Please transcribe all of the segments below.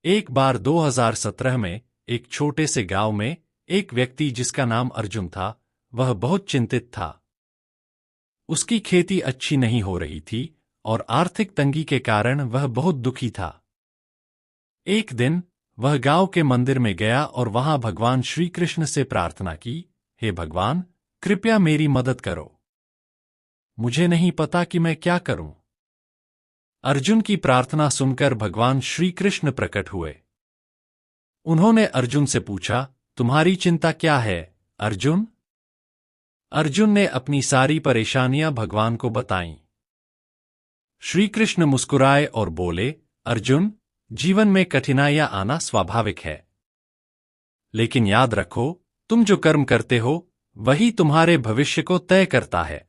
एक बार 2017 में एक छोटे से गांव में एक व्यक्ति जिसका नाम अर्जुन था, वह बहुत चिंतित था। उसकी खेती अच्छी नहीं हो रही थी और आर्थिक तंगी के कारण वह बहुत दुखी था। एक दिन वह गांव के मंदिर में गया और वहां भगवान श्री कृष्ण से प्रार्थना की, हे भगवान, कृपया मेरी मदद करो। मुझे नहीं पता कि मैं क्या करूं। अर्जुन की प्रार्थना सुनकर भगवान श्री कृष्ण प्रकट हुए। उन्होंने अर्जुन से पूछा, तुम्हारी चिंता क्या है, अर्जुन? अर्जुन ने अपनी सारी परेशानियां भगवान को बताईं। श्री कृष्ण मुस्कुराए और बोले, अर्जुन, जीवन में कठिनाइयां आना स्वाभाविक है। लेकिन याद रखो, तुम जो कर्म करते हो वही तुम्हारे भविष्य को तय करता है।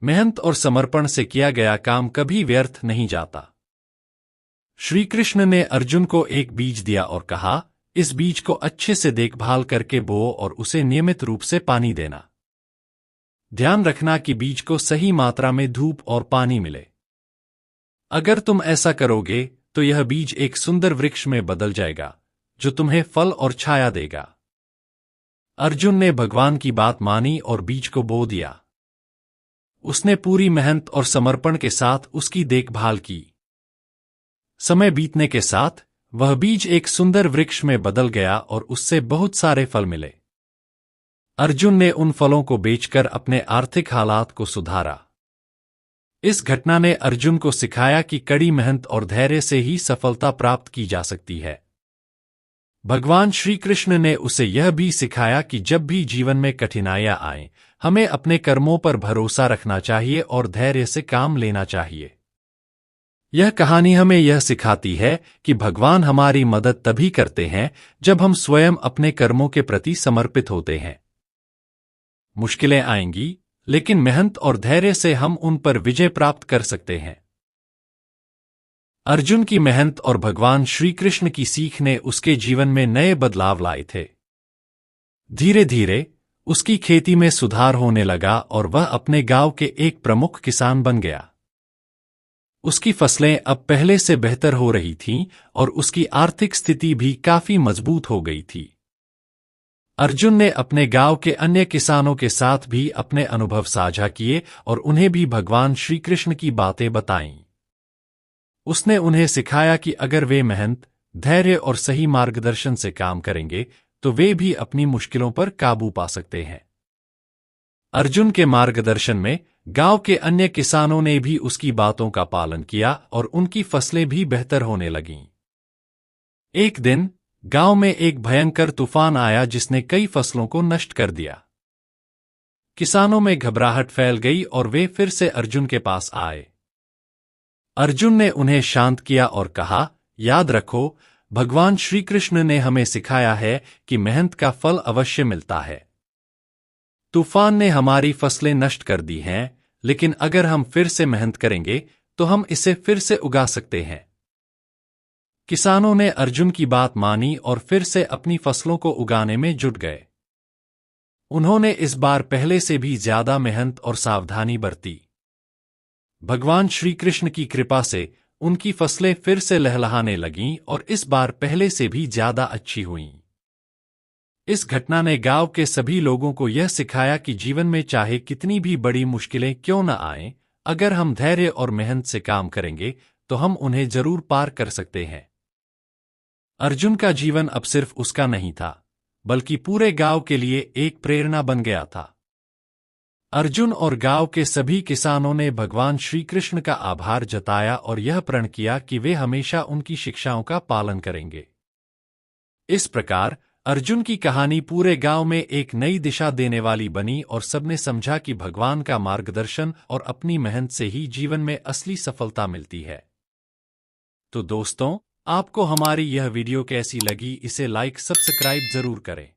मेहनत और समर्पण से किया गया काम कभी व्यर्थ नहीं जाता। श्री कृष्ण ने अर्जुन को एक बीज दिया और कहा, इस बीज को अच्छे से देखभाल करके बो और उसे नियमित रूप से पानी देना। ध्यान रखना कि बीज को सही मात्रा में धूप और पानी मिले। अगर तुम ऐसा करोगे तो यह बीज एक सुंदर वृक्ष में बदल जाएगा, जो तुम्हें फल और छाया देगा। अर्जुन ने भगवान की बात मानी और बीज को बो दिया। उसने पूरी मेहनत और समर्पण के साथ उसकी देखभाल की। समय बीतने के साथ वह बीज एक सुंदर वृक्ष में बदल गया और उससे बहुत सारे फल मिले। अर्जुन ने उन फलों को बेचकर अपने आर्थिक हालात को सुधारा। इस घटना ने अर्जुन को सिखाया कि कड़ी मेहनत और धैर्य से ही सफलता प्राप्त की जा सकती है। भगवान श्री कृष्ण ने उसे यह भी सिखाया कि जब भी जीवन में कठिनाइयां आएं, हमें अपने कर्मों पर भरोसा रखना चाहिए और धैर्य से काम लेना चाहिए। यह कहानी हमें यह सिखाती है कि भगवान हमारी मदद तभी करते हैं जब हम स्वयं अपने कर्मों के प्रति समर्पित होते हैं। मुश्किलें आएंगी, लेकिन मेहनत और धैर्य से हम उन पर विजय प्राप्त कर सकते हैं। अर्जुन की मेहनत और भगवान श्री कृष्ण की सीख ने उसके जीवन में नए बदलाव लाए थे। धीरे धीरे उसकी खेती में सुधार होने लगा और वह अपने गांव के एक प्रमुख किसान बन गया। उसकी फसलें अब पहले से बेहतर हो रही थीं और उसकी आर्थिक स्थिति भी काफी मजबूत हो गई थी। अर्जुन ने अपने गांव के अन्य किसानों के साथ भी अपने अनुभव साझा किए और उन्हें भी भगवान श्री कृष्ण की बातें बताईं। उसने उन्हें सिखाया कि अगर वे मेहनत, धैर्य और सही मार्गदर्शन से काम करेंगे तो वे भी अपनी मुश्किलों पर काबू पा सकते हैं। अर्जुन के मार्गदर्शन में गांव के अन्य किसानों ने भी उसकी बातों का पालन किया और उनकी फसलें भी बेहतर होने लगीं। एक दिन गांव में एक भयंकर तूफान आया जिसने कई फसलों को नष्ट कर दिया। किसानों में घबराहट फैल गई और वे फिर से अर्जुन के पास आए। अर्जुन ने उन्हें शांत किया और कहा, याद रखो, भगवान श्री कृष्ण ने हमें सिखाया है कि मेहनत का फल अवश्य मिलता है। तूफान ने हमारी फसलें नष्ट कर दी हैं, लेकिन अगर हम फिर से मेहनत करेंगे तो हम इसे फिर से उगा सकते हैं। किसानों ने अर्जुन की बात मानी और फिर से अपनी फसलों को उगाने में जुट गए। उन्होंने इस बार पहले से भी ज्यादा मेहनत और सावधानी बरती। भगवान श्री कृष्ण की कृपा से उनकी फसलें फिर से लहलहाने लगीं और इस बार पहले से भी ज्यादा अच्छी हुईं। इस घटना ने गांव के सभी लोगों को यह सिखाया कि जीवन में चाहे कितनी भी बड़ी मुश्किलें क्यों न आएं, अगर हम धैर्य और मेहनत से काम करेंगे तो हम उन्हें जरूर पार कर सकते हैं। अर्जुन का जीवन अब सिर्फ उसका नहीं था, बल्कि पूरे गांव के लिए एक प्रेरणा बन गया था। अर्जुन और गांव के सभी किसानों ने भगवान श्री कृष्ण का आभार जताया और यह प्रण किया कि वे हमेशा उनकी शिक्षाओं का पालन करेंगे। इस प्रकार अर्जुन की कहानी पूरे गांव में एक नई दिशा देने वाली बनी और सबने समझा कि भगवान का मार्गदर्शन और अपनी मेहनत से ही जीवन में असली सफलता मिलती है। तो दोस्तों, आपको हमारी यह वीडियो कैसी लगी, इसे लाइक सब्सक्राइब जरूर करें।